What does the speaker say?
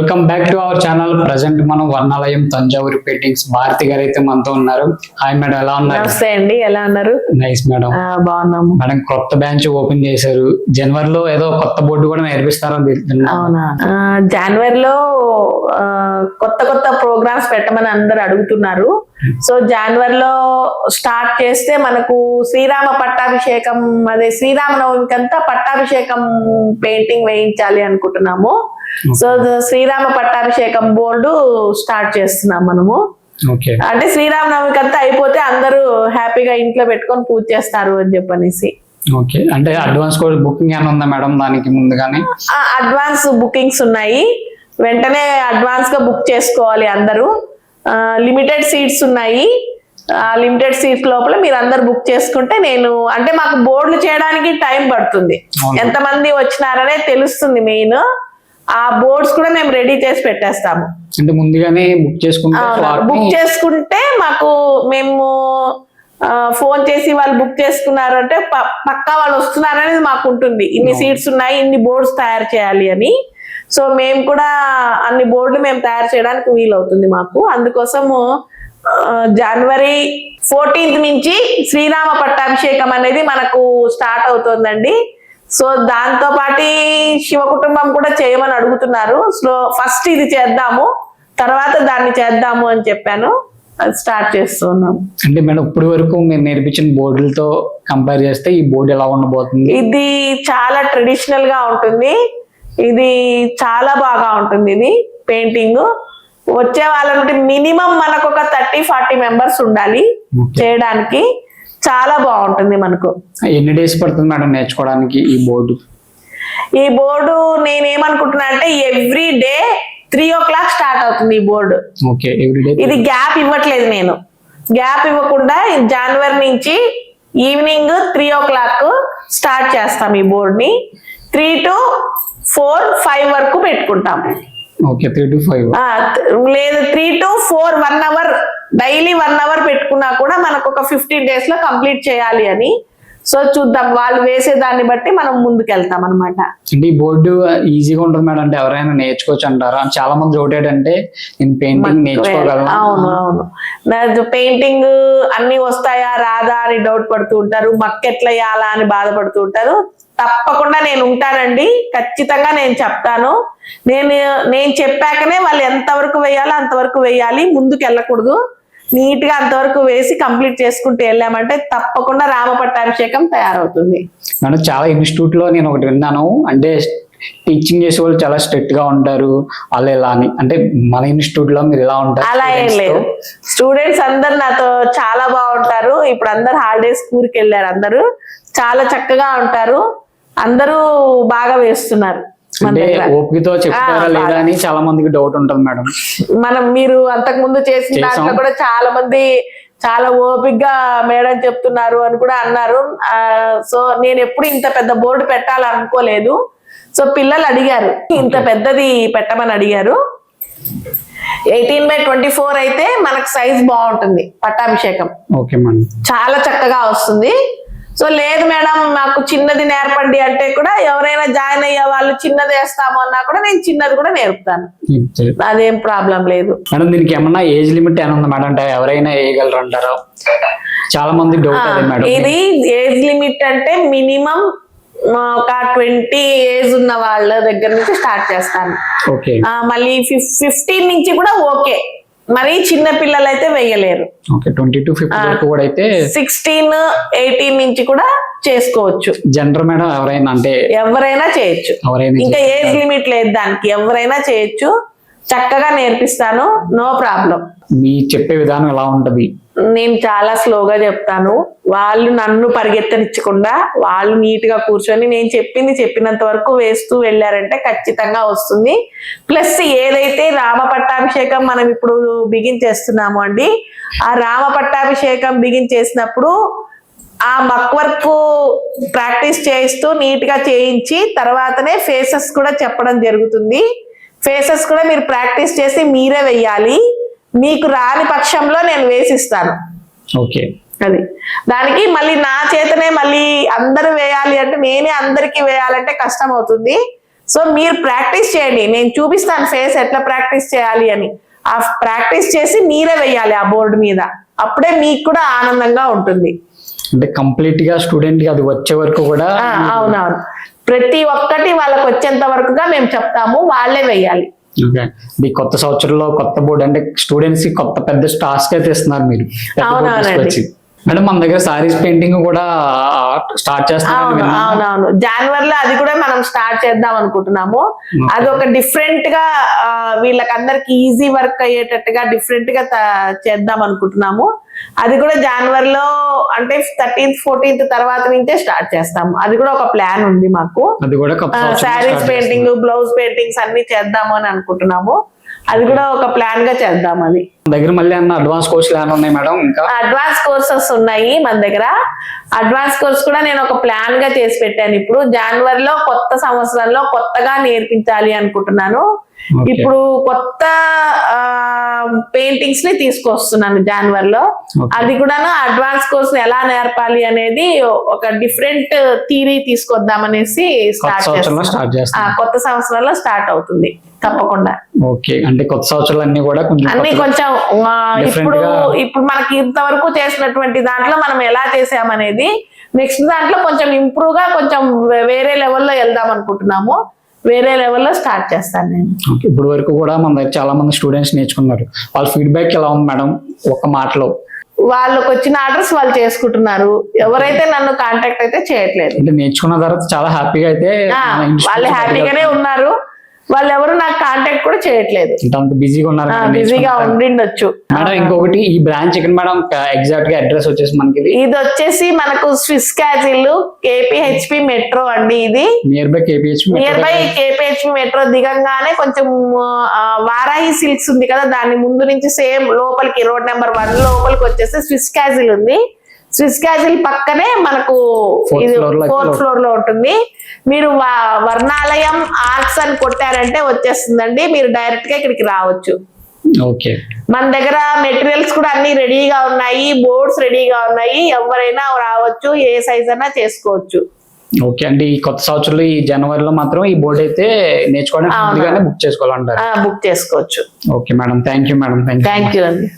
Welcome back to our channel. Present మనం వర్ణాలయం Thanjavuri paintings Bharati గారు అయితే మనతో ఉన్నారు. హాయ్ మేడం, ఎలా ఉన్నారు? నమస్తే అండి, ఎలా ఉన్నారు? Nice madam. బాగున్నాము మేడం. కొత్త బ్రాంచ్ ఓపెన్ చేశారు, జనవరిలో ఏదో కొత్త బోర్డు కూడా నేర్పిస్తారని తెలుసుకున్నాను. అవునా? జనవరిలో కొత్త కొత్త ప్రోగ్రామ్స్ పెట్టమని అందరు అడుగుతున్నారు. సో జనవరిలో స్టార్ట్ చేస్తే మనకు శ్రీరామ పట్టాభిషేకం, అదే శ్రీరామనవమికి అంతా పట్టాభిషేకం పెయింటింగ్ వేయించాలి అనుకుంటున్నాము. సో శ్రీరామ పట్టాభిషేకం బోర్డు స్టార్ట్ చేస్తున్నాం మనము. అంటే శ్రీరామనవమికి అంతా అయిపోతే అందరూ హ్యాపీగా ఇంట్లో పెట్టుకొని పూజ చేస్తారు అని చెప్పనేసి. ఓకే, అంటే అడ్వాన్స్ కూడా బుకింగ్ ఏమైనా ఉందా మేడం? దానికి ముందుగానే అడ్వాన్స్ బుకింగ్స్ ఉన్నాయి, వెంటనే అడ్వాన్స్ గా బుక్ చేసుకోవాలి అందరూ. లిమిటెడ్ సీట్స్ ఉన్నాయి. లిమిటెడ్ సీట్స్ లోపల మీరు అందరు బుక్ చేసుకుంటే నేను, అంటే మాకు బోర్డులు చేయడానికి టైం పడుతుంది, ఎంతమంది వచ్చినారనే తెలుస్తుంది మెయిన్. ఆ బోర్డ్స్ కూడా మేము రెడీ చేసి పెట్టేస్తాము. అంటే ముందుగానే బుక్ చేసుకుంటే మాకు మేము ఫోన్ చేసి వాళ్ళు బుక్ చేసుకున్నారు అంటే పక్కా వాళ్ళు వస్తున్నారు అనేది మాకు ఉంటుంది. ఇన్ని సీట్స్ ఉన్నాయి, ఇన్ని బోర్డ్స్ తయారు చేయాలి అని. సో మేము కూడా అన్ని బోర్డులు మేము తయారు చేయడానికి వీలవుతుంది మాకు. అందుకోసము జనవరి 14th నుంచి శ్రీరామ పట్టాభిషేకం అనేది మనకు స్టార్ట్ అవుతుందండి. సో దాంతో పాటు శివ కుటుంబం కూడా చేయమని అడుగుతున్నారు. సో ఫస్ట్ ఇది చేద్దాము, తర్వాత దాన్ని చేద్దాము అని చెప్పాను. అది స్టార్ట్ చేస్తున్నాం. అంటే మేడం, ఇప్పటి వరకు మీరు నేర్పించిన బోర్డులతో కంపేర్ చేస్తే ఈ బోర్డు ఎలా ఉండబోతుంది? ఇది చాలా ట్రెడిషనల్ గా ఉంటుంది, ఇది చాలా బాగా ఉంటుంది. ఇది పెయింటింగ్ వచ్చే వాళ్ళంటే మినిమం మనకు ఒక 30-40 మెంబర్స్ ఉండాలి చేయడానికి. చాలా బాగుంటుంది మనకు. ఎన్ని డేస్ పడుతుంది మేడం నేర్చుకోవడానికి ఈ బోర్డు? ఈ బోర్డు నేనేమనుకుంటున్నా అంటే ఎవ్రీ డే 3 o'clock స్టార్ట్ అవుతుంది ఈ బోర్డు. ఇది గ్యాప్ ఇవ్వట్లేదు, నేను గ్యాప్ ఇవ్వకుండా జనవరి నుంచి ఈవినింగ్ 3 o'clock స్టార్ట్ చేస్తాం ఈ బోర్డు ని. 3 to 4, 5 వరకు పెట్టుకుంటాం. 3 to 5 లేదు, 3 to 4 1 hour డైలీ 1 hour పెట్టుకున్నా కూడా మనకు ఒక 15 days లో కంప్లీట్ చేయాలి అని. సో చూద్దాం, వాళ్ళు వేసే దాన్ని బట్టి మనం ముందుకు వెళ్తాం అనమాట. అంటే ఈ బోర్డు ఈజీగా ఉంటుంది మేడం, అంటే ఎవరైనా నేర్చుకోవచ్చు అంటారా? చాలా మంది ఒకటేటంటే నేను పెయింటింగ్ నేర్చుకోగలను. అవును, పెయింటింగ్ అన్ని వస్తాయా రాదా అని డౌట్ పడుతూ ఉంటారు, మక్కెట్లా వేయాలా అని బాధపడుతూ ఉంటారు. తప్పకుండా నేను ఉంటానండి, ఖచ్చితంగా నేను చెప్తాను. నేను చెప్పాకనే వాళ్ళు ఎంతవరకు వేయాలో అంతవరకు వేయాలి, ముందుకు వెళ్ళకూడదు. నీట్ గా అంతవరకు వేసి కంప్లీట్ చేసుకుంటూ వెళ్ళామంటే తప్పకుండా రామ పట్టాభిషేకం తయారవుతుంది. మేడం, చాలా ఇన్స్టిట్యూట్ లో నేను ఒకటి విన్నాను, అంటే టీచింగ్ చేసే వాళ్ళు చాలా స్ట్రిక్ట్ గా ఉంటారు వాళ్ళు ఎలా అని. అంటే మన ఇన్స్టిట్యూట్ లో మీరు ఎలా ఉంటారు? అలా ఏం లేదు, స్టూడెంట్స్ అందరు నాతో చాలా బాగుంటారు. ఇప్పుడు అందరు హాలిడేస్ స్కూల్కి వెళ్ళారు, అందరూ చాలా చక్కగా ఉంటారు, అందరూ బాగా వేస్తున్నారు. ఓపికతో చెప్తారా లేదా అని చాలా మందికి డౌట్ ఉంటుంది మేడం. మీరు అంతకు ముందు చేసిన దాంట్లో కూడా చాలా మంది చాలా ఓపికగా మేడం చెప్తున్నారు అని కూడా అన్నారు. సో నేను ఎప్పుడు ఇంత పెద్ద బోర్డు పెట్టాలనుకోలేదు. సో పిల్లలు అడిగారు, ఇంత పెద్దది పెట్టమని అడిగారు. 18x24 అయితే మనకు సైజ్ బాగుంటుంది పట్టాభిషేకం, చాలా చక్కగా వస్తుంది. సో లేదు మేడం మాకు చిన్నది నేర్పండి అంటే కూడా ఎవరైనా జాయిన్ అయ్యే వాళ్ళు చిన్నది వేస్తాము అన్నా కూడా నేను చిన్నది కూడా నేర్పుతాను, అదేం ప్రాబ్లం లేదు. మేడం, దీనికి ఏమన్నా ఏజ్ లిమిట్ ఏమన్నా మేడం? అంటే ఎవరైనా వేయగలరు అంటారా? చాలా మంది డౌట్ అదే మేడం. ఇది ఏజ్ లిమిట్ అంటే మినిమం ఒక 20 ఏజ్ ఉన్న వాళ్ళ దగ్గర నుంచి స్టార్ట్ చేస్తాను. మళ్ళీ 15 నుంచి కూడా ఓకే, మరి చిన్న పిల్లలు అయితే వేయలేరు. 20 to 50 వరకు కూడా అయితే 16, 18 నుంచి కూడా చేసుకోవచ్చు. జనరల్ మేడం ఎవరైనా అంటే ఎవరైనా చేయొచ్చు, ఇంకా ఏజ్ లిమిట్ లేదు దానికి, ఎవరైనా చేయొచ్చు. చక్కగా నేర్పిస్తాను, నో ప్రాబ్లం. మీ చెప్పే విధానం ఎలా ఉంటది? నేను చాలా స్లోగా చెప్తాను, వాళ్ళు నన్ను పరిగెత్తనిచ్చకుండా వాళ్ళు నీట్ గా కూర్చొని నేను చెప్పినంత వరకు వేస్తూ వెళ్ళారంటే ఖచ్చితంగా వస్తుంది. ప్లస్ ఏదైతే రామ పట్టాభిషేకం మనం ఇప్పుడు బిగిన్ చేస్తున్నాము అండి, ఆ రామ పట్టాభిషేకం బిగిన్ చేసినప్పుడు ఆ మక్ వర్క్ ప్రాక్టీస్ చేయిస్తూ నీట్ గా చేయించి తర్వాతనే ఫేసెస్ కూడా చెప్పడం జరుగుతుంది. ఫేసెస్ కూడా మీరు ప్రాక్టీస్ చేసి మీరే వెయ్యాలి. మీకు రాని పక్షంలో నేను వేసిస్తాను. అది దానికి మళ్ళీ నా చేతనే మళ్ళీ అందరూ వేయాలి అంటే నేనే అందరికీ వేయాలంటే కష్టం అవుతుంది. సో మీరు ప్రాక్టీస్ చేయండి, నేను చూపిస్తాను ఫేస్ ఎట్లా ప్రాక్టీస్ చేయాలి అని. ఆ ప్రాక్టీస్ చేసి మీరే వెయ్యాలి ఆ బోర్డు మీద, అప్పుడే మీకు కూడా ఆనందంగా ఉంటుంది. అంటే కంప్లీట్ గా స్టూడెంట్ కి అది వచ్చే వరకు కూడా అవునవును, ప్రతి ఒక్కటి వాళ్ళకి వచ్చేంత వరకుగా మేము చెప్తాము, వాళ్ళే వెయ్యాలి. ఈ కొత్త సంవత్సరంలో కొత్త బోర్డు అంటే స్టూడెంట్స్ కి కొత్త పెద్ద టాస్క్ అయితే ఇస్తున్నారు మీరు. అవునవునండి. మేడం మన దగ్గర సారీస్ పెయింటింగ్ కూడా స్టార్ట్ చేస్తాం. అవునవును, జనవరిలో అది కూడా మనం స్టార్ట్ చేద్దాం అనుకుంటున్నాము. అది ఒక డిఫరెంట్ గా వీళ్ళకి అందరికి ఈజీ వర్క్ అయ్యేటట్టుగా డిఫరెంట్ గా చేద్దాం అనుకుంటున్నాము. అది కూడా జనవరిలో అంటే 13th 14th తర్వాత నుంచే స్టార్ట్ చేస్తాము. అది కూడా ఒక ప్లాన్ ఉంది మాకు. అది కూడా శారీస్ పెయింటింగ్, బ్లౌజ్ పెయింటింగ్స్ అన్ని చేద్దాము అని అనుకుంటున్నాము. అది కూడా ఒక ప్లాన్ గా చేద్దాం. అది దగ్గర మళ్ళీ అన్న అడ్వాన్స్ కోర్సులు ఏమైనా ఉన్నాయి మేడం? ఇంకా అడ్వాన్స్ కోర్సెస్ ఉన్నాయి మన దగ్గర. అడ్వాన్స్ కోర్స్ కూడా నేను ఒక ప్లాన్ గా చేసి పెట్టాను. ఇప్పుడు జనవరిలో కొత్త సంవత్సరంలో కొత్తగా నేర్పించాలి అనుకుంటున్నాను. ఇప్పుడు కొత్త పెయింటింగ్స్ ని తీసుకొస్తున్నాను జనవరిలో. అది కూడా అడ్వాన్స్ కోర్స్ ఎలా నేర్పాలి అనేది ఒక డిఫరెంట్ థియరీ తీసుకొద్దామనేసి స్టార్ట్ చేస్తాను. కొత్త సంవత్సరంలో స్టార్ట్ అవుతుంది తప్పకుండా. ఓకే, అంటే కొత్త సంవత్సరాలు అన్ని కూడా కొంచెం ఇప్పుడు మనకి ఇంతవరకు చేసినటువంటి దాంట్లో మనం ఎలా చేసామనేది నెక్స్ట్ దాంట్లో కొంచెం ఇంప్రూవ్ గా కొంచెం వేరే లెవెల్లో వెళ్దాం అనుకుంటున్నాము. వేరే లెవెల్లో స్టార్ట్ చేస్తాను నేను. ఇప్పుడు వరకు కూడా మన దగ్గర చాలా మంది స్టూడెంట్స్ నేర్చుకున్నారు. వాళ్ళ ఫీడ్బ్యాక్ ఎలా ఉంది మేడం? ఒక మాటలో వాళ్ళకి వచ్చిన ఆర్డర్స్ వాళ్ళు చేసుకుంటున్నారు. ఎవరైతే నన్ను కాంటాక్ట్ అయితే చేయట్లేదు. అంటే నేర్చుకున్న తర్వాత చాలా హ్యాపీగా అయితే వాళ్ళు హ్యాపీగానే ఉన్నారు. వాళ్ళు ఎవరు నాకు కాంటాక్ట్ కూడా చేయట్లేదు. అంత బిజీగా ఉన్నారు. బిజీగా ఉండిండొచ్చు. మేడం ఇంకొకటి ఈ బ్రాంచ్ ఇక్కడ మేడం ఎగ్జాక్ట్ గా అడ్రస్ వచ్చేసి మనకి ఇది వచ్చేసి మనకు స్విస్ క్యాజిల్ KPHP మెట్రో అండి. ఇది నియర్ బై KPHP మెట్రో దిగంగానే కొంచెం వారాహి సిల్క్స్ ఉంది కదా, దాని ముందు నుంచి సేమ్ లోపలికి రోడ్ నెంబర్ 1 లోపలికి వచ్చేసి స్విస్ క్యాజిల్ ఉంది. స్విస్ క్యాజిల్ పక్కనే మనకు 4th ఫ్లోర్ లో ఉంటుంది. మీరు వర్ణాలయం ఆర్ట్స్ అని కొట్టారంటే వచ్చేస్తుందండి. మీరు డైరెక్ట్ గా ఇక్కడికి రావచ్చు. ఓకే, మన దగ్గర మెటీరియల్స్ కూడా అన్ని రెడీగా ఉన్నాయి, బోర్డ్స్ రెడీగా ఉన్నాయి. ఎవరైనా రావచ్చు, ఏ సైజ్ అన్నా చేసుకోవచ్చు. ఓకే అండి, ఈ కొత్త సంవత్సరంలో ఈ జనవరిలో మాత్రం ఈ బోర్డు అయితే నేర్చుకోవడానికి బుక్ చేసుకోవాలంటారు. బుక్ చేసుకోవచ్చు. Okay madam, thank you madam. Thank you అండి.